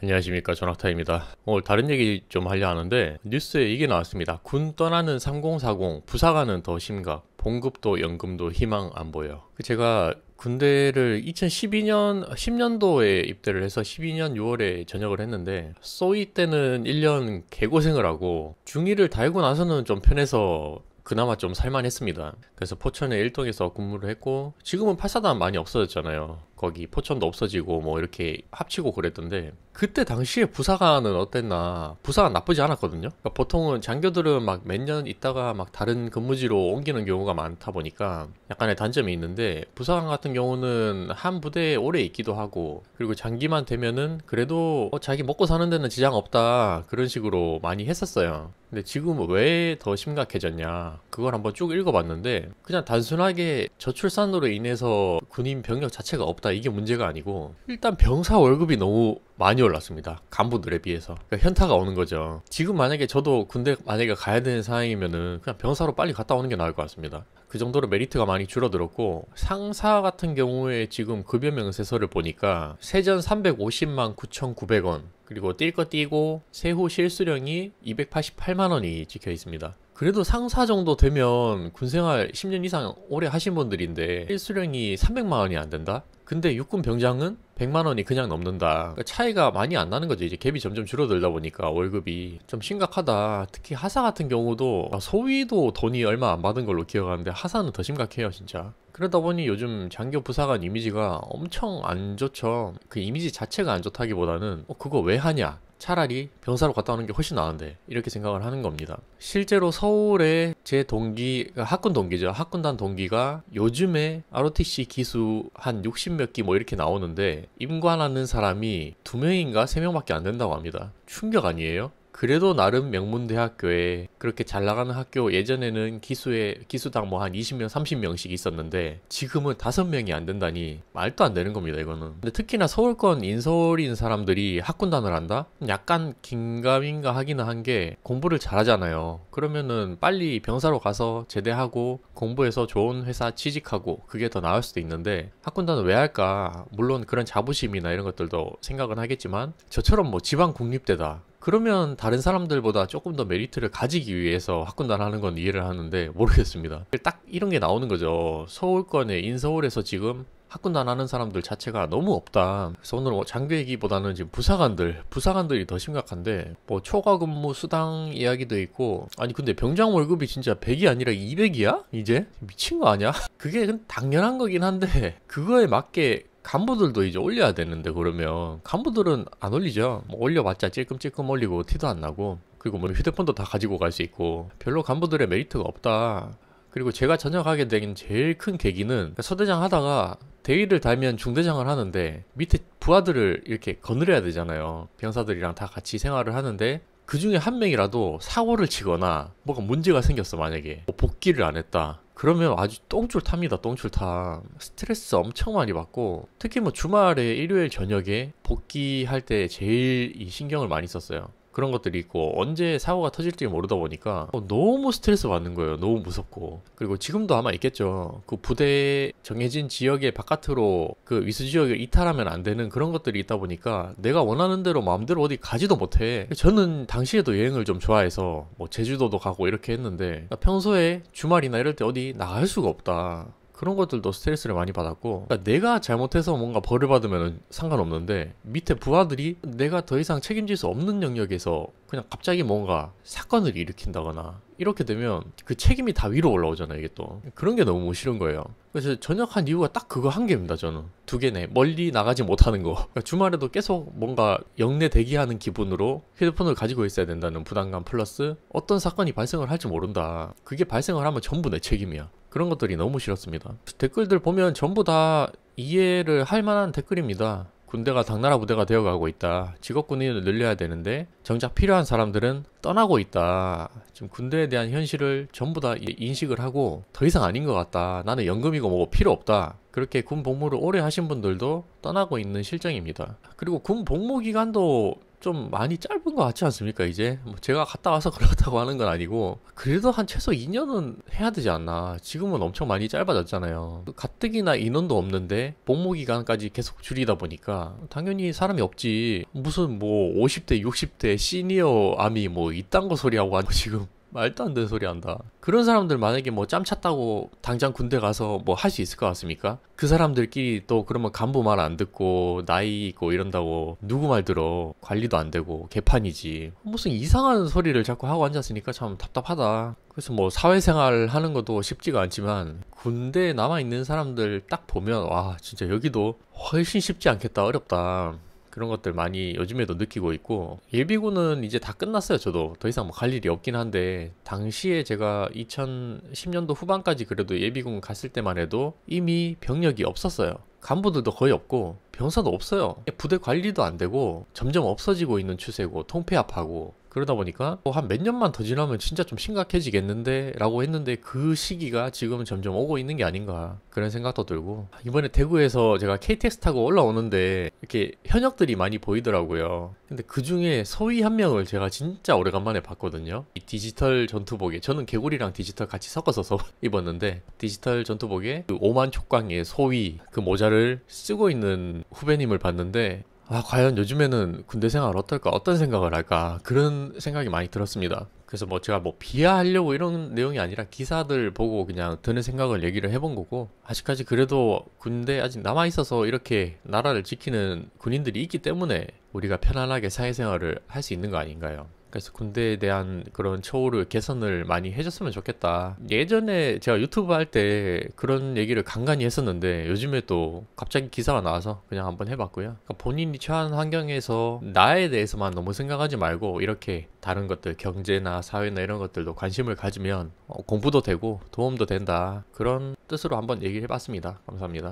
안녕하십니까, 전학타입니다. 오늘 다른 얘기 좀 하려 하는데 뉴스에 이게 나왔습니다. 군 떠나는 3040 부사관은 더 심각, 봉급도 연금도 희망 안 보여. 제가 군대를 2012년 10년도에 입대를 해서 12년 6월에 전역을 했는데, 쏘이 때는 1년 개고생을 하고 중2를 달고 나서는 좀 편해서 그나마 좀 살만했습니다. 그래서 포천에 1동에서 근무를 했고, 지금은 8사단 많이 없어졌잖아요. 거기 포천도 없어지고 뭐 이렇게 합치고 그랬던데, 그때 당시에 부사관은 어땠나? 부사관 나쁘지 않았거든요. 그러니까 보통은 장교들은 막 몇 년 있다가 막 다른 근무지로 옮기는 경우가 많다 보니까 약간의 단점이 있는데, 부사관 같은 경우는 한 부대에 오래 있기도 하고, 그리고 장기만 되면은 그래도 자기 먹고 사는 데는 지장 없다, 그런 식으로 많이 했었어요. 근데 지금은 왜 더 심각해졌냐, 그걸 한번 쭉 읽어봤는데, 그냥 단순하게 저출산으로 인해서 군인 병력 자체가 없다, 이게 문제가 아니고, 일단 병사 월급이 너무 많이 올랐습니다. 간부들에 비해서. 그러니까 현타가 오는 거죠. 지금 만약에 저도 군대 만약에 가야 되는 상황이면은 그냥 병사로 빨리 갔다 오는 게 나을 것 같습니다. 그 정도로 메리트가 많이 줄어들었고, 상사 같은 경우에 지금 급여 명세서를 보니까 세전 350만 9,900원, 그리고 뛸 거 뛰고 세후 실수령이 288만 원이 찍혀 있습니다. 그래도 상사 정도 되면 군생활 10년 이상 오래 하신 분들인데 실수령이 300만 원이 안 된다? 근데 육군 병장은 100만 원이 그냥 넘는다. 그러니까 차이가 많이 안 나는 거죠. 이제 갭이 점점 줄어들다 보니까 월급이 좀 심각하다. 특히 하사 같은 경우도 소위도 돈이 얼마 안 받은 걸로 기억하는데 하사는 더 심각해요, 진짜. 그러다 보니 요즘 장교 부사관 이미지가 엄청 안 좋죠. 그 이미지 자체가 안 좋다기보다는 그거 왜 하냐, 차라리 병사로 갔다 오는 게 훨씬 나은데, 이렇게 생각을 하는 겁니다. 실제로 서울에 제 동기, 학군 동기죠. 학군단 동기가 요즘에 ROTC 기수 한 60몇 기 뭐 이렇게 나오는데, 임관하는 사람이 2명인가 3명밖에 안 된다고 합니다. 충격 아니에요? 그래도 나름 명문대학교에 그렇게 잘 나가는 학교, 예전에는 기수당 뭐 한 20명 30명씩 있었는데 지금은 5명이 안 된다니 말도 안 되는 겁니다, 이거는. 근데 특히나 서울권 인서울인 사람들이 학군단을 한다? 약간 긴가민가 하기는 한 게, 공부를 잘하잖아요. 그러면은 빨리 병사로 가서 제대하고 공부해서 좋은 회사 취직하고 그게 더 나을 수도 있는데, 학군단을 왜 할까? 물론 그런 자부심이나 이런 것들도 생각은 하겠지만, 저처럼 뭐 지방 국립대다, 그러면 다른 사람들보다 조금 더 메리트를 가지기 위해서 학군단 하는 건 이해를 하는데, 모르겠습니다. 딱 이런 게 나오는 거죠. 서울권에 인서울에서 지금 학군단 하는 사람들 자체가 너무 없다. 그래서 오늘 장교 얘기보다는 지금 부사관들이 더 심각한데, 뭐 초과 근무 수당 이야기도 있고, 아니 근데 병장 월급이 진짜 100이 아니라 200이야? 이제? 미친 거 아니야? 그게 당연한 거긴 한데, 그거에 맞게 간부들도 이제 올려야 되는데, 그러면 간부들은 안 올리죠. 뭐 올려봤자 찔끔찔끔 올리고 티도 안 나고, 그리고 뭐 휴대폰도 다 가지고 갈 수 있고, 별로 간부들의 메리트가 없다. 그리고 제가 전역하게 된 제일 큰 계기는, 서대장 하다가 대위를 달면 중대장을 하는데 밑에 부하들을 이렇게 거느려야 되잖아요. 병사들이랑 다 같이 생활을 하는데, 그 중에 한 명이라도 사고를 치거나 뭐가 문제가 생겼어, 만약에 뭐 복귀를 안 했다, 그러면 아주 똥줄 탑니다. 똥줄 타. 스트레스 엄청 많이 받고, 특히 뭐 주말에 일요일 저녁에 복귀할 때 제일 이 신경을 많이 썼어요. 그런 것들이 있고, 언제 사고가 터질지 모르다 보니까 너무 스트레스 받는 거예요. 너무 무섭고. 그리고 지금도 아마 있겠죠. 그 부대 정해진 지역의 바깥으로 그 위수 지역을 이탈하면 안 되는 그런 것들이 있다 보니까 내가 원하는 대로 마음대로 어디 가지도 못해. 저는 당시에도 여행을 좀 좋아해서 뭐 제주도도 가고 이렇게 했는데, 평소에 주말이나 이럴 때 어디 나갈 수가 없다. 그런 것들도 스트레스를 많이 받았고, 그러니까 내가 잘못해서 뭔가 벌을 받으면 상관없는데, 밑에 부하들이 내가 더 이상 책임질 수 없는 영역에서 그냥 갑자기 뭔가 사건을 일으킨다거나 이렇게 되면 그 책임이 다 위로 올라오잖아요, 이게 또. 그런 게 너무 싫은 거예요. 그래서 전역한 이유가 딱 그거 한 개입니다, 저는. 2개네. 멀리 나가지 못하는 거. 그러니까 주말에도 계속 뭔가 영내 대기하는 기분으로 휴대폰을 가지고 있어야 된다는 부담감, 플러스 어떤 사건이 발생을 할지 모른다. 그게 발생을 하면 전부 내 책임이야. 그런 것들이 너무 싫었습니다. 댓글들 보면 전부 다 이해를 할 만한 댓글입니다. 군대가 당나라 부대가 되어가고 있다. 직업군인을 늘려야 되는데 정작 필요한 사람들은 떠나고 있다. 지금 군대에 대한 현실을 전부 다 인식을 하고 더 이상 아닌 것 같다. 나는 연금이고 뭐고 필요 없다. 그렇게 군 복무를 오래 하신 분들도 떠나고 있는 실정입니다. 그리고 군 복무 기간도 좀 많이 짧은 것 같지 않습니까? 이제 뭐 제가 갔다 와서 그렇다고 하는 건 아니고 그래도 한 최소 2년은 해야 되지 않나. 지금은 엄청 많이 짧아졌잖아요. 가뜩이나 인원도 없는데 복무 기간까지 계속 줄이다 보니까 당연히 사람이 없지. 무슨 뭐 50대 60대 시니어 암이 뭐 이딴 거 소리하고 하고 지금 말도 안 되는 소리 한다. 그런 사람들 만약에 뭐 짬 찼다고 당장 군대 가서 뭐 할 수 있을 것 같습니까? 그 사람들끼리 또 그러면 간부 말 안 듣고 나이 있고 이런다고 누구 말 들어. 관리도 안 되고 개판이지. 무슨 이상한 소리를 자꾸 하고 앉았으니까 참 답답하다. 그래서 뭐 사회생활 하는 것도 쉽지가 않지만 군대에 남아있는 사람들 딱 보면 와 진짜 여기도 훨씬 쉽지 않겠다. 어렵다. 그런 것들 많이 요즘에도 느끼고 있고 예비군은 이제 다 끝났어요. 저도 더 이상 뭐 갈 일이 없긴 한데 당시에 제가 2010년도 후반까지 그래도 예비군 갔을 때만 해도 이미 병력이 없었어요. 간부들도 거의 없고 병사도 없어요. 부대 관리도 안 되고 점점 없어지고 있는 추세고 통폐합하고 그러다 보니까 한 몇 년만 더 지나면 진짜 좀 심각해지겠는데 라고 했는데 그 시기가 지금 점점 오고 있는 게 아닌가 그런 생각도 들고 이번에 대구에서 제가 KTX 타고 올라오는데 이렇게 현역들이 많이 보이더라고요. 근데 그 중에 소위 한 명을 제가 진짜 오래간만에 봤거든요. 이 디지털 전투복에 저는 개구리랑 디지털 같이 섞어서 입었는데 디지털 전투복에 그 오만 촉광의 소위 그 모자를 쓰고 있는 후배님을 봤는데 아, 과연 요즘에는 군대 생활 어떨까? 어떤 생각을 할까? 그런 생각이 많이 들었습니다. 그래서 뭐 제가 뭐 비하하려고 이런 내용이 아니라 기사들 보고 그냥 드는 생각을 얘기를 해본 거고 아직까지 그래도 군대 아직 남아있어서 이렇게 나라를 지키는 군인들이 있기 때문에 우리가 편안하게 사회생활을 할 수 있는 거 아닌가요? 그래서 군대에 대한 그런 처우를 개선을 많이 해줬으면 좋겠다. 예전에 제가 유튜브 할 때 그런 얘기를 간간히 했었는데 요즘에 또 갑자기 기사가 나와서 그냥 한번 해봤고요. 그러니까 본인이 처한 환경에서 나에 대해서만 너무 생각하지 말고 이렇게 다른 것들 경제나 사회나 이런 것들도 관심을 가지면 공부도 되고 도움도 된다. 그런 뜻으로 한번 얘기를 해봤습니다. 감사합니다.